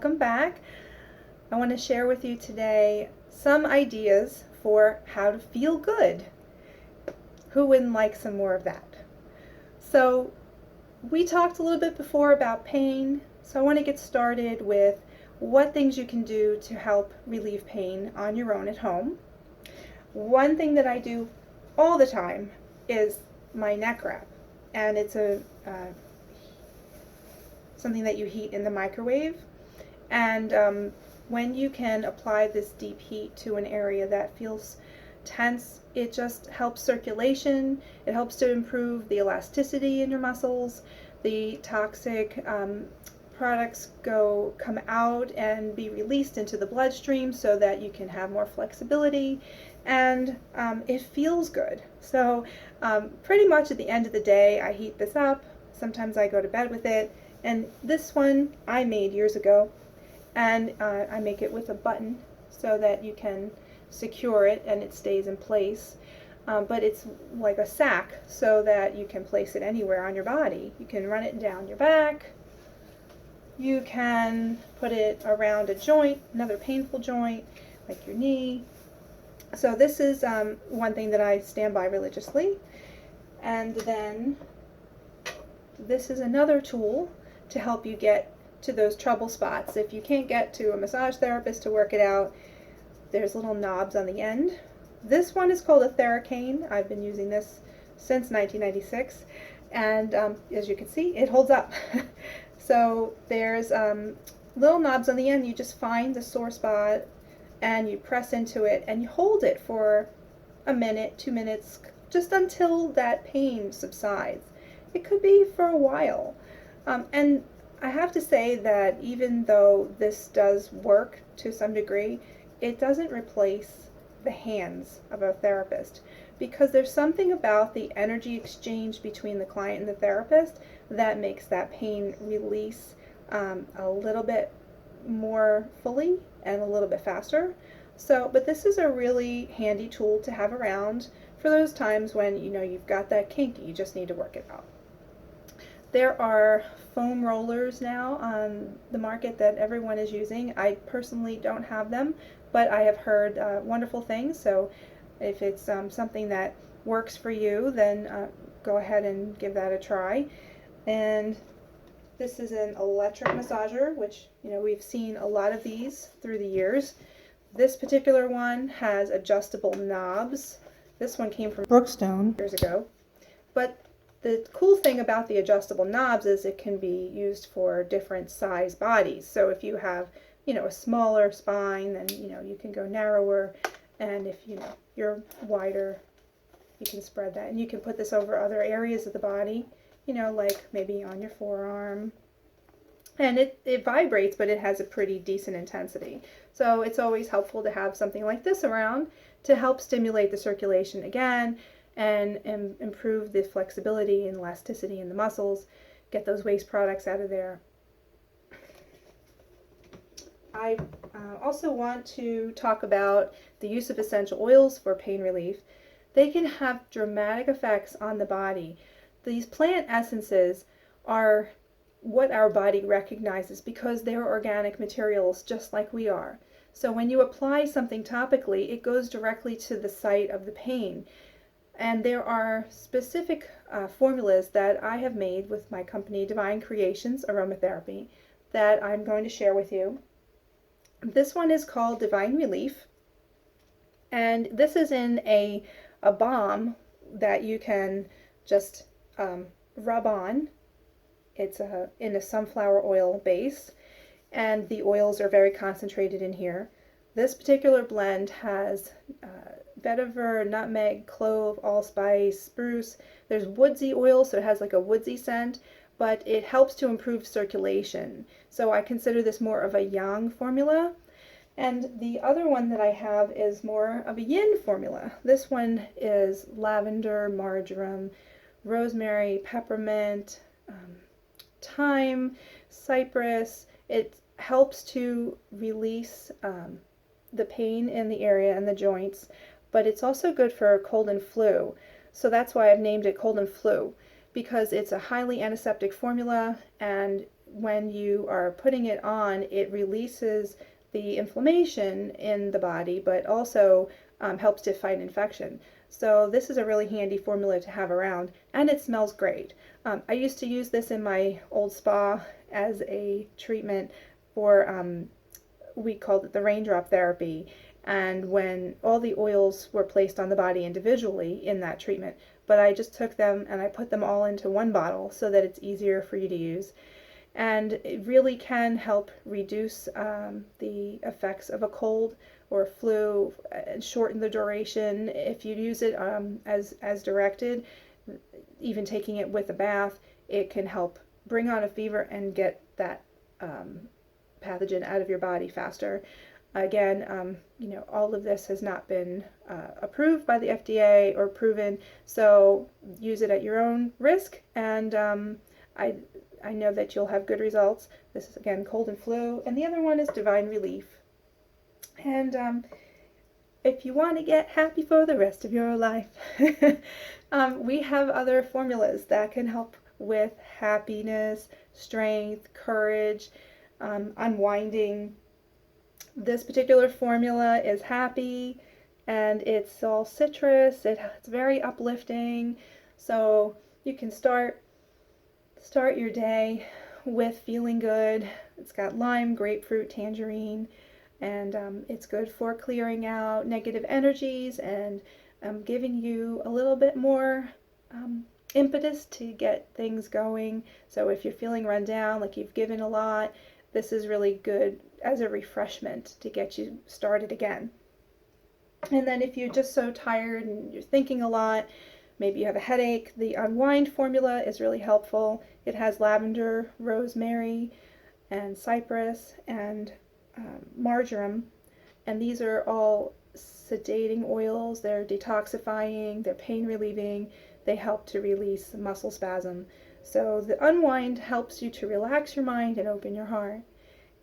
welcome back. I want to share with you today some ideas for how to feel good. Who wouldn't like some more of that? So we talked a little bit before about pain, so I want to get started with what things you can do to help relieve pain on your own at home. One thing that I do all the time is my neck wrap, and it's something that you heat in the microwave. And when you can apply this deep heat to an area that feels tense, it just helps circulation. It helps to improve the elasticity in your muscles. The toxic products come out and be released into the bloodstream so that you can have more flexibility, and it feels good. So pretty much at the end of the day, I heat this up. Sometimes I go to bed with it. And this one I made years ago, and I make it with a button so that you can secure it and it stays in place. But it's like a sack so that you can place it anywhere on your body. You can run it down your back. You can put it around a joint, another painful joint, like your knee. So this is one thing that I stand by religiously. And then this is another tool to help you get to those trouble spots. If you can't get to a massage therapist to work it out, there's little knobs on the end. This one is called a Theracane. I've been using this since 1996, and as you can see, it holds up. So there's little knobs on the end. You just find the sore spot and you press into it and you hold it for a minute, 2 minutes, just until that pain subsides. It could be for a while. And I have to say that even though this does work to some degree, it doesn't replace the hands of a therapist, because there's something about the energy exchange between the client and the therapist that makes that pain release a little bit more fully and a little bit faster. So, but this is a really handy tool to have around for those times when you've got that kink, you just need to work it out. There are foam rollers now on the market that everyone is using. I personally don't have them, but I have heard wonderful things. So if it's something that works for you, then go ahead and give that a try. And this is an electric massager, which we've seen a lot of these through the years. This particular one has adjustable knobs. This one came from Brookstone years ago. But the cool thing about the adjustable knobs is it can be used for different size bodies. So if you have, a smaller spine, then, you can go narrower. And if, you're wider, you can spread that. And you can put this over other areas of the body, like maybe on your forearm. And it vibrates, but it has a pretty decent intensity. So it's always helpful to have something like this around to help stimulate the circulation again, and improve the flexibility and elasticity in the muscles, get those waste products out of there. I also want to talk about the use of essential oils for pain relief. They can have dramatic effects on the body. These plant essences are what our body recognizes because they're organic materials just like we are. So when you apply something topically, it goes directly to the site of the pain. And there are specific formulas that I have made with my company, Divine Creations Aromatherapy, that I'm going to share with you. This one is called Divine Relief, and this is in a balm that you can just rub on. It's in a sunflower oil base, and the oils are very concentrated in here. This particular blend has vetiver, nutmeg, clove, allspice, spruce. There's woodsy oil, so it has like a woodsy scent, but it helps to improve circulation. So I consider this more of a yang formula. And the other one that I have is more of a yin formula. This one is lavender, marjoram, rosemary, peppermint, thyme, cypress. It helps to release the pain in the area and the joints, but it's also good for cold and flu. So that's why I've named it cold and flu, because it's a highly antiseptic formula, and when you are putting it on, it releases the inflammation in the body, but also helps to fight infection. So this is a really handy formula to have around, and it smells great. I used to use this in my old spa as a treatment for, we called it the raindrop therapy, and when all the oils were placed on the body individually in that treatment, but I just took them and I put them all into one bottle so that it's easier for you to use. And it really can help reduce the effects of a cold or flu, and shorten the duration if you use it as directed. Even taking it with a bath, it can help bring on a fever and get that pathogen out of your body faster. Again, all of this has not been approved by the FDA or proven, so use it at your own risk, and I know that you'll have good results. This is, again, cold and flu, and the other one is Divine Relief. And if you want to get happy for the rest of your life, we have other formulas that can help with happiness, strength, courage, unwinding. This particular formula is happy, and it's all citrus. It's very uplifting, so you can start your day with feeling good. It's got lime, grapefruit, tangerine, and it's good for clearing out negative energies and giving you a little bit more impetus to get things going. So if you're feeling run down, like you've given a lot, this is really good as a refreshment to get you started again. And then if you're just so tired and you're thinking a lot, maybe you have a headache, the Unwind formula is really helpful. It has lavender, rosemary, and cypress, and marjoram, and these are all sedating oils. They're detoxifying, they're pain relieving, they help to release muscle spasm. So the Unwind helps you to relax your mind and open your heart,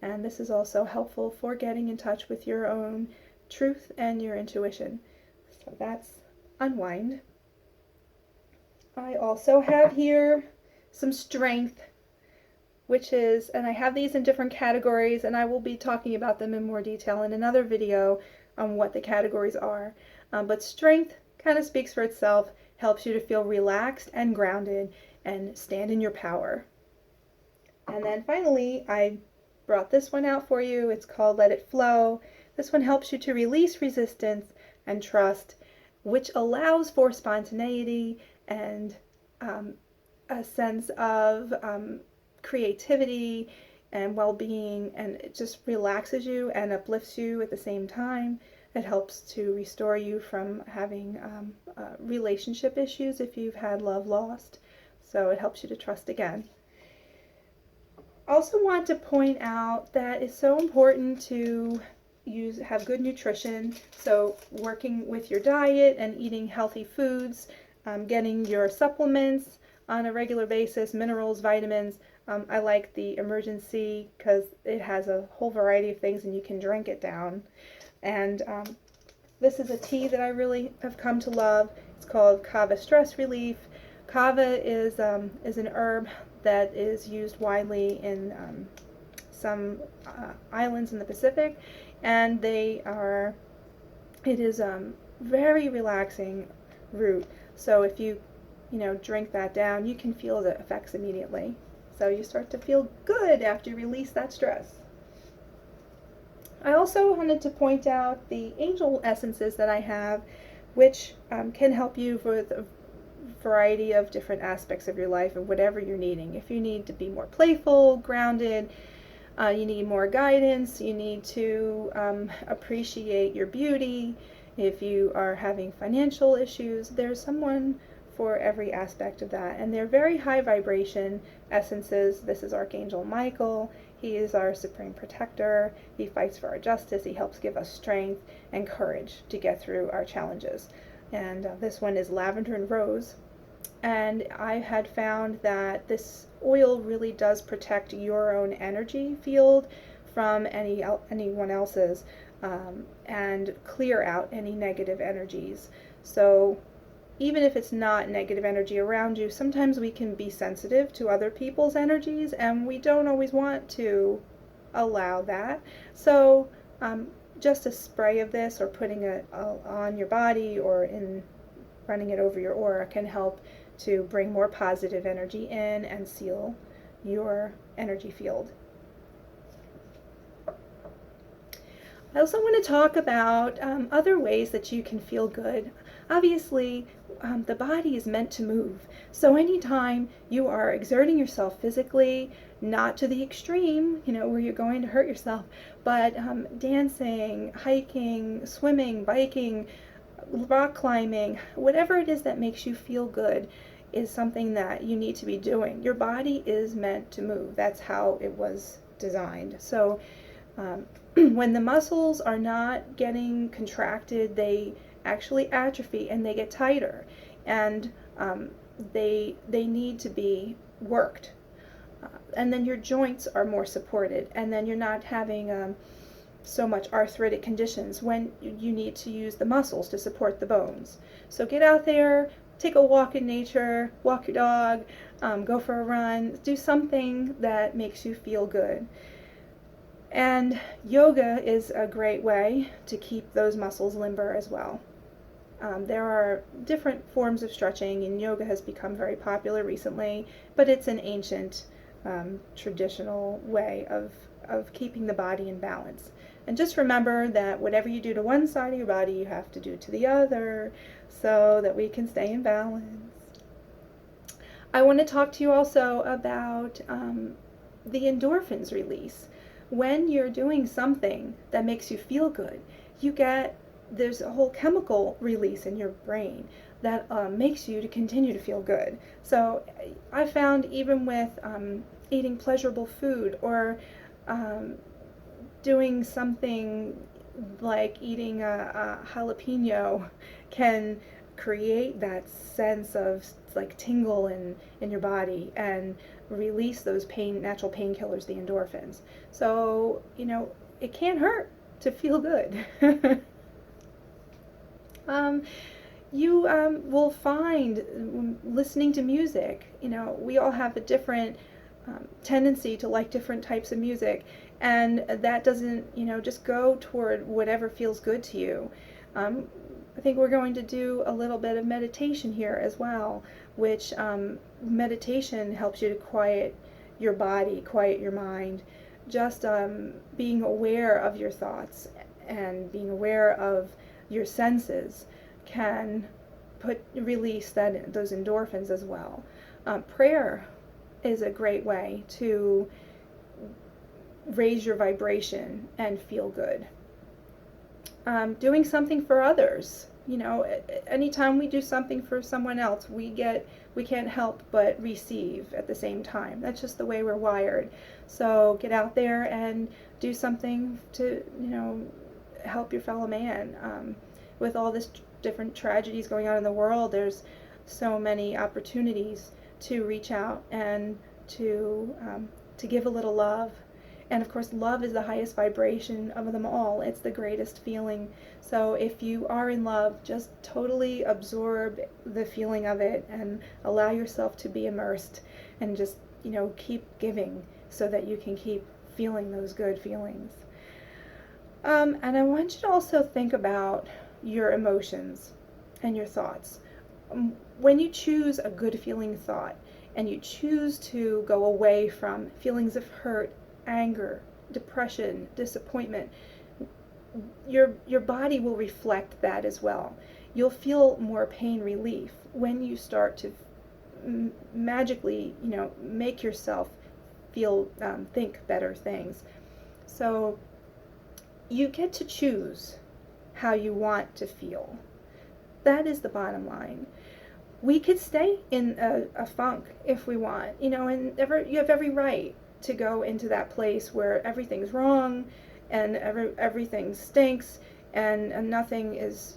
and this is also helpful for getting in touch with your own truth and your intuition. So that's Unwind. I also have here some Strength, which is, and I have these in different categories, and I will be talking about them in more detail in another video on what the categories are. But Strength kind of speaks for itself, helps you to feel relaxed and grounded and stand in your power. And then finally, I brought this one out for you. It's called Let It Flow. This one helps you to release resistance and trust, which allows for spontaneity and a sense of creativity and well-being, and it just relaxes you and uplifts you at the same time. It helps to restore you from having relationship issues if you've had love lost, so it helps you to trust again. Also want to point out that it's so important to have good nutrition, so working with your diet and eating healthy foods, getting your supplements on a regular basis, minerals, vitamins. I like the Emergency because it has a whole variety of things and you can drink it down. And this is a tea that I really have come to love. It's called Kava Stress Relief. Kava is an herb that is used widely in some islands in the Pacific, and it is very relaxing root. So if you drink that down, you can feel the effects immediately. So you start to feel good after you release that stress. I also wanted to point out the angel essences that I have, which can help you with a variety of different aspects of your life and whatever you're needing. If you need to be more playful, grounded, you need more guidance, you need to appreciate your beauty, if you are having financial issues, there's someone for every aspect of that. And they're very high vibration essences. This is Archangel Michael. He is our supreme protector. He fights for our justice. He helps give us strength and courage to get through our challenges. And this one is Lavender and Rose. And I had found that this oil really does protect your own energy field from anyone else's, and clear out any negative energies. So even if it's not negative energy around you, sometimes we can be sensitive to other people's energies, and we don't always want to allow that. So just a spray of this, or putting it on your body, or in running it over your aura, can help to bring more positive energy in and seal your energy field. I also want to talk about other ways that you can feel good. Obviously, the body is meant to move. So anytime you are exerting yourself physically, not to the extreme, where you're going to hurt yourself, but dancing, hiking, swimming, biking, rock climbing, whatever it is that makes you feel good is something that you need to be doing. Your body is meant to move. That's how it was designed. So when the muscles are not getting contracted, they actually atrophy and they get tighter, and they need to be worked. And then your joints are more supported, and then you're not having so much arthritic conditions when you need to use the muscles to support the bones. So get out there, take a walk in nature, walk your dog, go for a run, do something that makes you feel good. And yoga is a great way to keep those muscles limber as well. There are different forms of stretching, and yoga has become very popular recently, but it's an ancient, traditional way of keeping the body in balance. And just remember that whatever you do to one side of your body, you have to do to the other, so that we can stay in balance. I want to talk to you also about the endorphins release. When you're doing something that makes you feel good, there's a whole chemical release in your brain that makes you to continue to feel good. So I found even with eating pleasurable food, or doing something like eating a jalapeno, can create that sense of like tingle in your body and release those natural painkillers, the endorphins. So, it can't hurt to feel good. You will find, listening to music, we all have a different tendency to like different types of music, and that doesn't, just go toward whatever feels good to you. I think we're going to do a little bit of meditation here as well, which meditation helps you to quiet your body, quiet your mind. Just being aware of your thoughts and being aware of your senses can release those endorphins as well. Prayer is a great way to raise your vibration and feel good. Doing something for others. Anytime we do something for someone else, we can't help but receive at the same time. That's just the way we're wired. So get out there and do something to, help your fellow man. With all this different tragedies going on in the world, there's so many opportunities to reach out and to give a little love. And of course, love is the highest vibration of them all. It's the greatest feeling. So if you are in love, just totally absorb the feeling of it and allow yourself to be immersed, and just, keep giving so that you can keep feeling those good feelings. And I want you to also think about your emotions and your thoughts. When you choose a good feeling thought, and you choose to go away from feelings of hurt, anger, depression, disappointment, your body will reflect that as well. You'll feel more pain relief when you start to magically, make yourself feel, think better things. So you get to choose how you want to feel. That is the bottom line. We could stay in a funk if we want, and you have every right to go into that place where everything's wrong and everything stinks, and nothing is,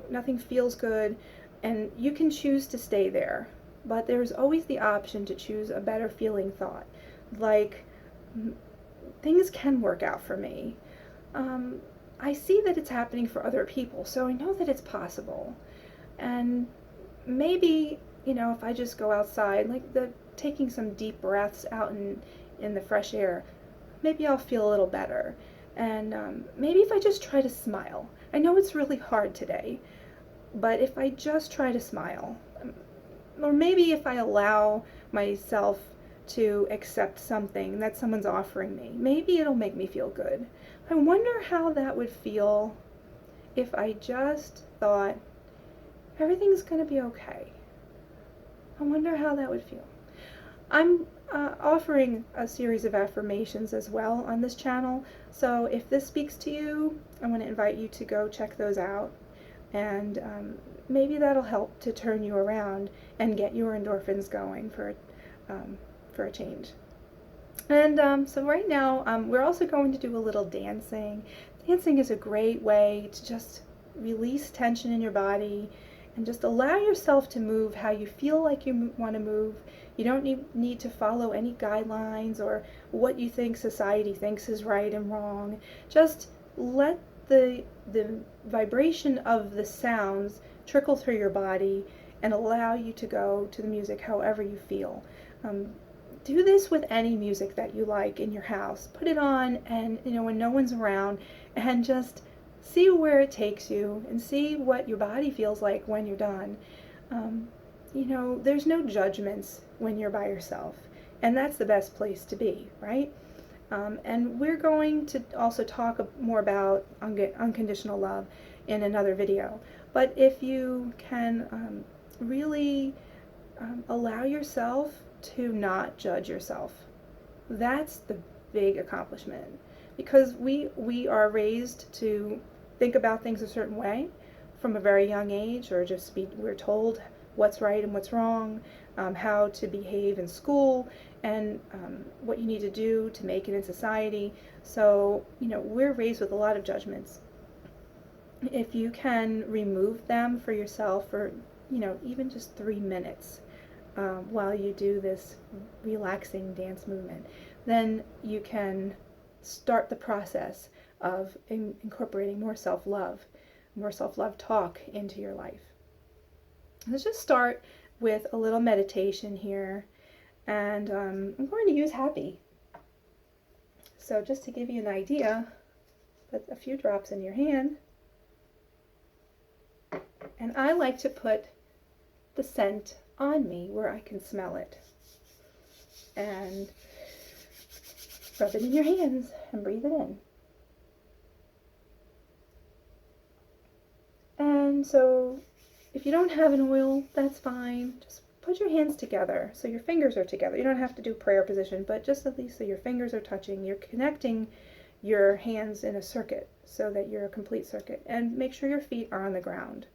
nothing feels good, and you can choose to stay there. But there's always the option to choose a better feeling thought, like, things can work out for me. I see that it's happening for other people, so I know that it's possible. And maybe, if I just go outside, like taking some deep breaths out in the fresh air, maybe I'll feel a little better. And maybe if I just try to smile. I know it's really hard today, but if I just try to smile, or maybe if I allow myself to accept something that someone's offering me, maybe it'll make me feel good. I wonder how that would feel if I just thought everything's going to be okay. I wonder how that would feel. I'm offering a series of affirmations as well on this channel, so if this speaks to you, I want to invite you to go check those out, and maybe that'll help to turn you around and get your endorphins going for a change. And so right now, we're also going to do a little dancing. Dancing is a great way to just release tension in your body and just allow yourself to move how you feel like you want to move. You don't need to follow any guidelines or what you think society thinks is right and wrong. Just let the vibration of the sounds trickle through your body and allow you to go to the music however you feel. Do this with any music that you like in your house. Put it on, and when no one's around, and just see where it takes you and see what your body feels like when you're done. There's no judgments when you're by yourself, and that's the best place to be, right? And we're going to also talk more about unconditional love in another video. But if you can really allow yourself to not judge yourself, that's the big accomplishment, because we are raised to think about things a certain way from a very young age, or we're told what's right and what's wrong, how to behave in school, and what you need to do to make it in society. So we're raised with a lot of judgments. If you can remove them for yourself for even just 3 minutes while you do this relaxing dance movement, then you can start the process of incorporating more self-love talk into your life. Let's just start with a little meditation here, and I'm going to use happy. So just to give you an idea, put a few drops in your hand, and I like to put the scent on me where I can smell it, and rub it in your hands and breathe it in. And so if you don't have an oil, that's fine. Just put your hands together so your fingers are together. You don't have to do prayer position, but just at least so your fingers are touching. You're connecting your hands in a circuit so that you're a complete circuit. And make sure your feet are on the ground.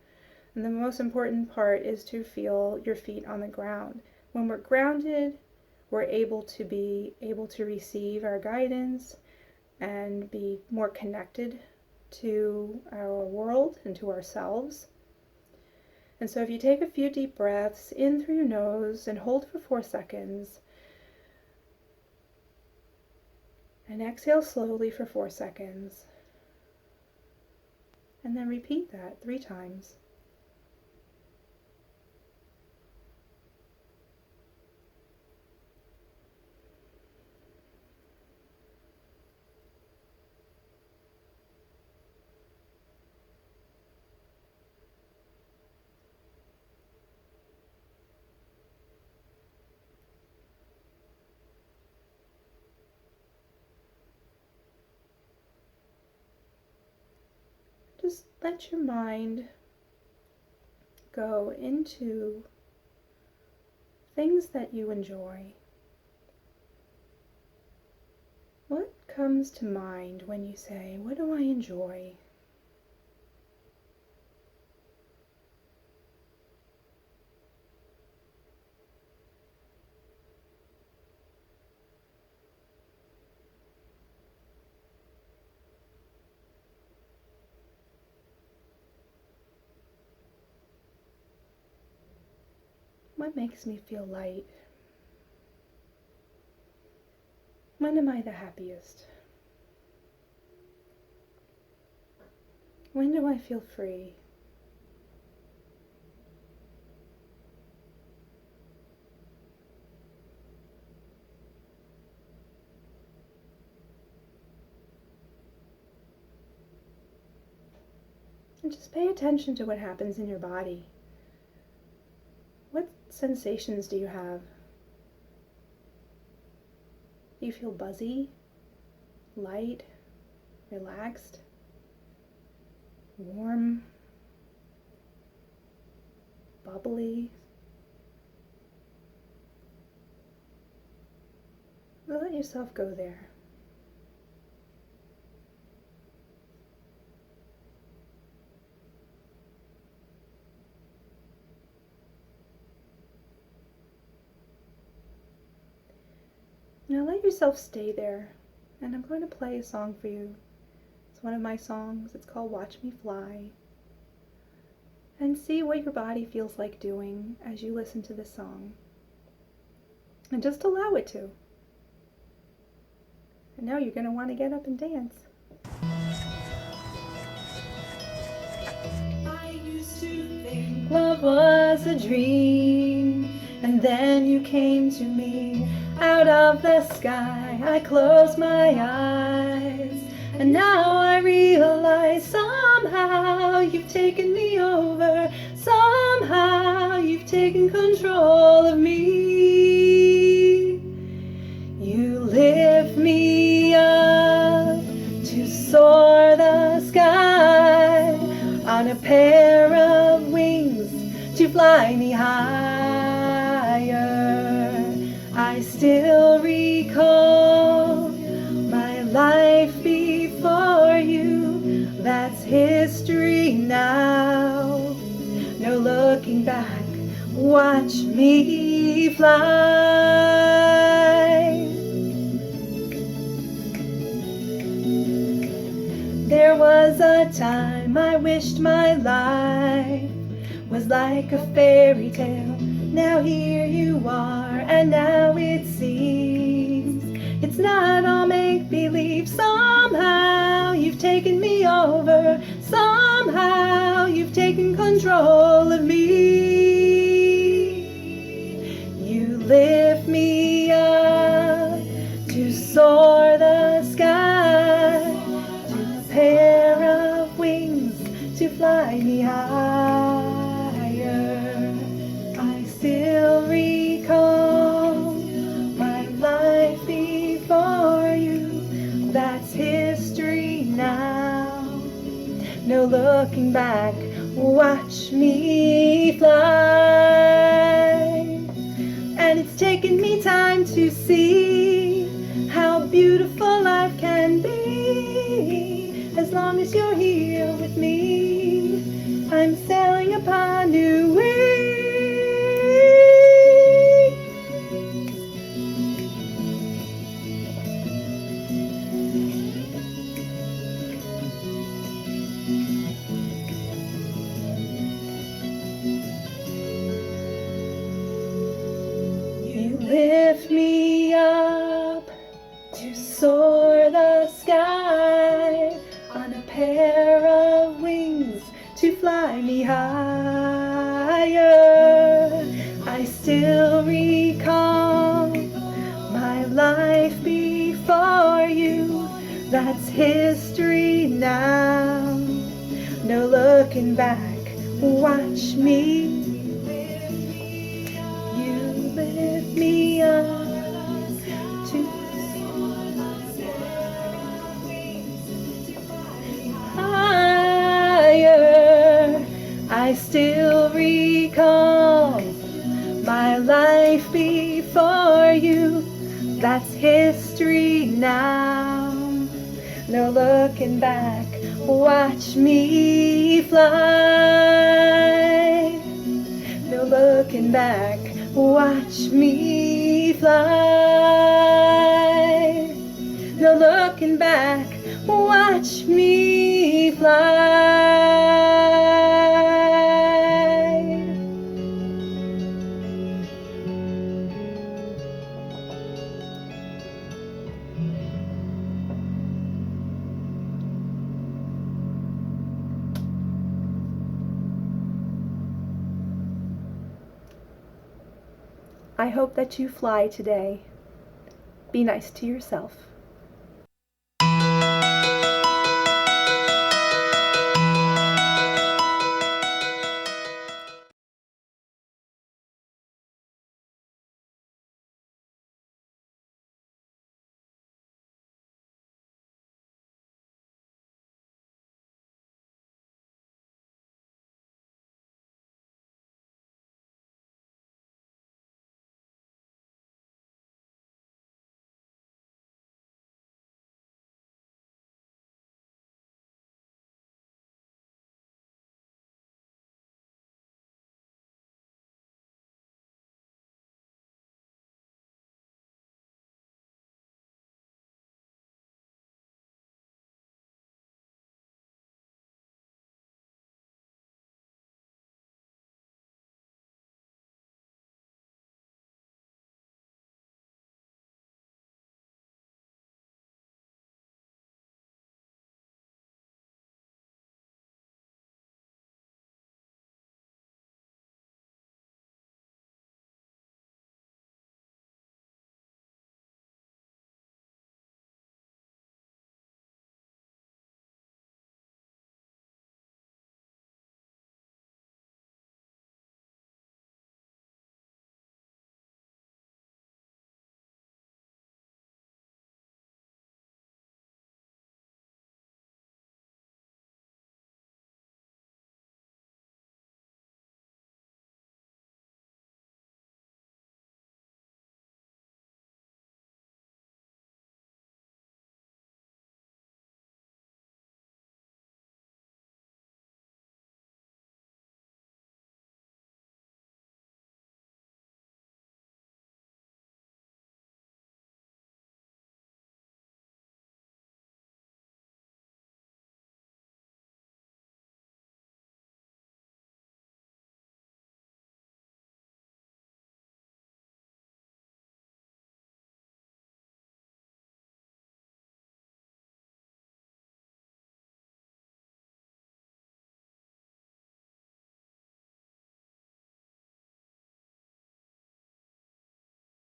And the most important part is to feel your feet on the ground. When we're grounded, we're able to receive our guidance and be more connected to our world and to ourselves. And so if you take a few deep breaths in through your nose and hold for 4 seconds, and exhale slowly for 4 seconds, and then repeat that 3 times. Just let your mind go into things that you enjoy. What comes to mind when you say, "What do I enjoy?" What makes me feel light? When am I the happiest? When do I feel free? And just pay attention to what happens in your body. What sensations do you have? Do you feel buzzy, light, relaxed, warm, bubbly? Let yourself go there. Now let yourself stay there, and I'm going to play a song for you. It's one of my songs. It's called Watch Me Fly. And see what your body feels like doing as you listen to this song. And just allow it to. And now you're going to want to get up and dance. I used to think love was a dream, and then you came to me out of the sky. I closed my eyes, and now I realize somehow you've taken me over. Somehow you've taken control of me. You lift me up to soar the sky on a pair of wings to fly me higher. I still recall my life before you. That's history now. No looking back, watch me fly. There was a time I wished my life was like a fairy tale. Now here you are, and now it seems it's not all make-believe. Somehow you've taken me over. Somehow you've taken control of me. You lift me up to soar the sky, to a pair of wings to fly me higher. I still recall my life before you. That's history now. No looking back, watch me fly. And it's taken me time to see how beautiful life can be. As long as you're here with me, I'm sailing upon new wings. You lift me up to soar the sky on a pair of wings to fly me higher. I still recall my life before you. That's history now. No looking back, watch me. You lift me up to higher. I still recall my life before you. That's history now. No looking back, watch me fly. No looking back, watch me fly. No looking back, watch me fly. I hope that you fly today. Be nice to yourself.